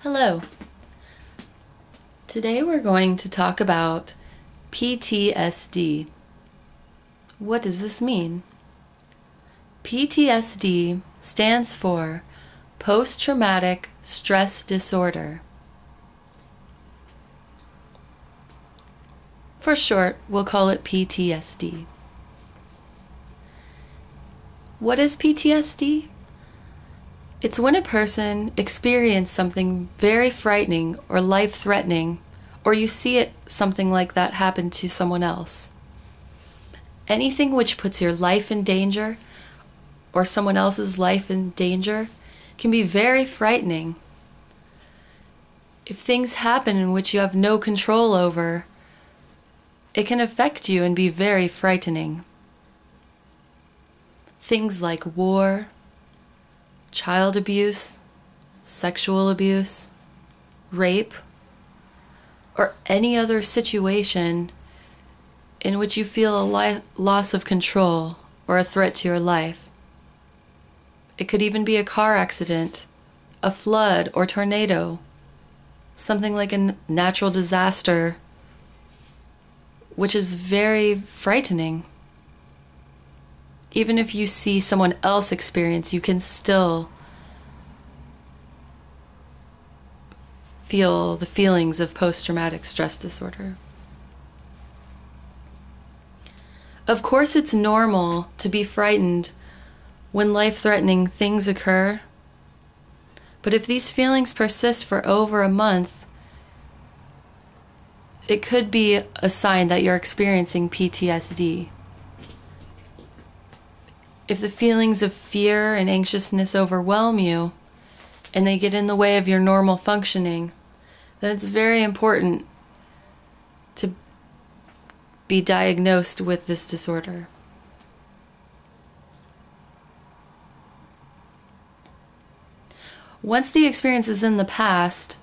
Hello. Today we're going to talk about PTSD. What does this mean? PTSD stands for Post-Traumatic Stress Disorder. For short, we'll call it PTSD. What is PTSD? It's when a person experiences something very frightening or life-threatening, or you see something like that happen to someone else. Anything which puts your life in danger or someone else's life in danger can be very frightening. If things happen in which you have no control over, it can affect you and be very frightening. Things like war, child abuse, sexual abuse, rape, or any other situation in which you feel a loss of control or a threat to your life. It could even be a car accident, a flood or tornado, something like a natural disaster, which is very frightening. Even if you see someone else experience, you can still feel the feelings of post-traumatic stress disorder. Of course, it's normal to be frightened when life-threatening things occur, but if these feelings persist for over a month, it could be a sign that you're experiencing PTSD. If the feelings of fear and anxiousness overwhelm you and they get in the way of your normal functioning, then it's very important to be diagnosed with this disorder. Once the experience is in the past,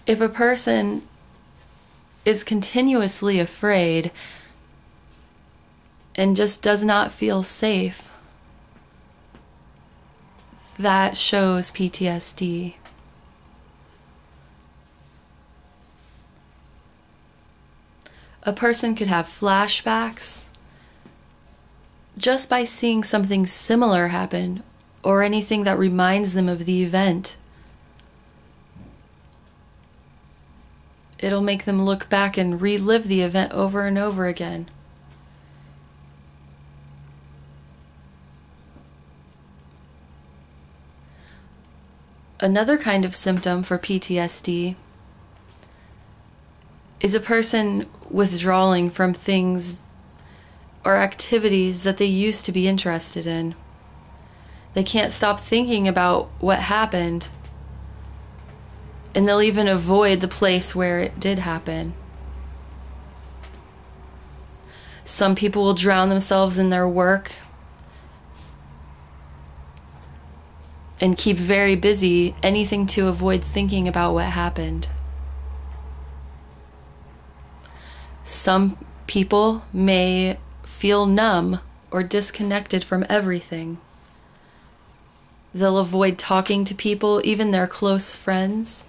if a person is continuously afraid and just does not feel safe, that shows PTSD. A person could have flashbacks just by seeing something similar happen or anything that reminds them of the event. It'll make them look back and relive the event over and over again. Another kind of symptom for PTSD is a person withdrawing from things or activities that they used to be interested in. They can't stop thinking about what happened, and they'll even avoid the place where it did happen. Some people will drown themselves in their work and keep very busy, anything to avoid thinking about what happened. Some people may feel numb or disconnected from everything. They'll avoid talking to people, even their close friends.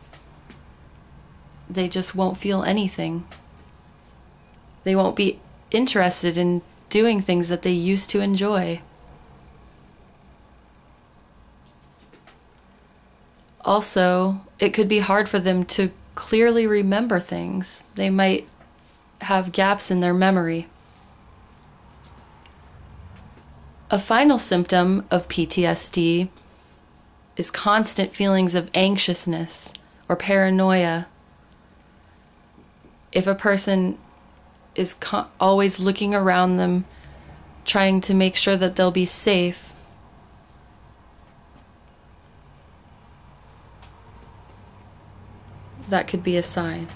They just won't feel anything. They won't be interested in doing things that they used to enjoy. Also, it could be hard for them to clearly remember things. They might have gaps in their memory. A final symptom of PTSD is constant feelings of anxiousness or paranoia. If a person is always looking around them, trying to make sure that they'll be safe, that could be a sign.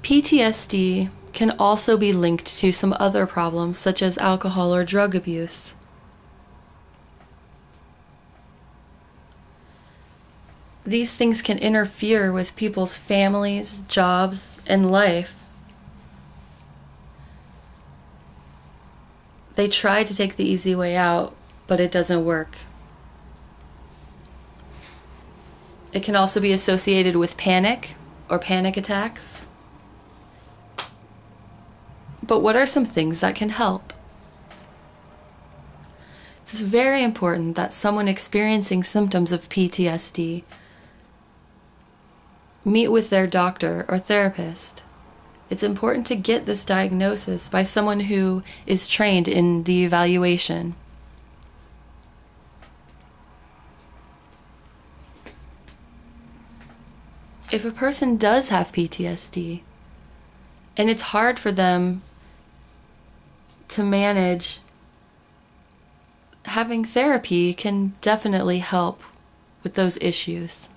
PTSD can also be linked to some other problems such as alcohol or drug abuse. These things can interfere with people's families, jobs, and life. They try to take the easy way out, but it doesn't work. It can also be associated with panic or panic attacks. But what are some things that can help? It's very important that someone experiencing symptoms of PTSD meet with their doctor or therapist. It's important to get this diagnosis by someone who is trained in the evaluation. If a person does have PTSD, and it's hard for them to manage, having therapy can definitely help with those issues.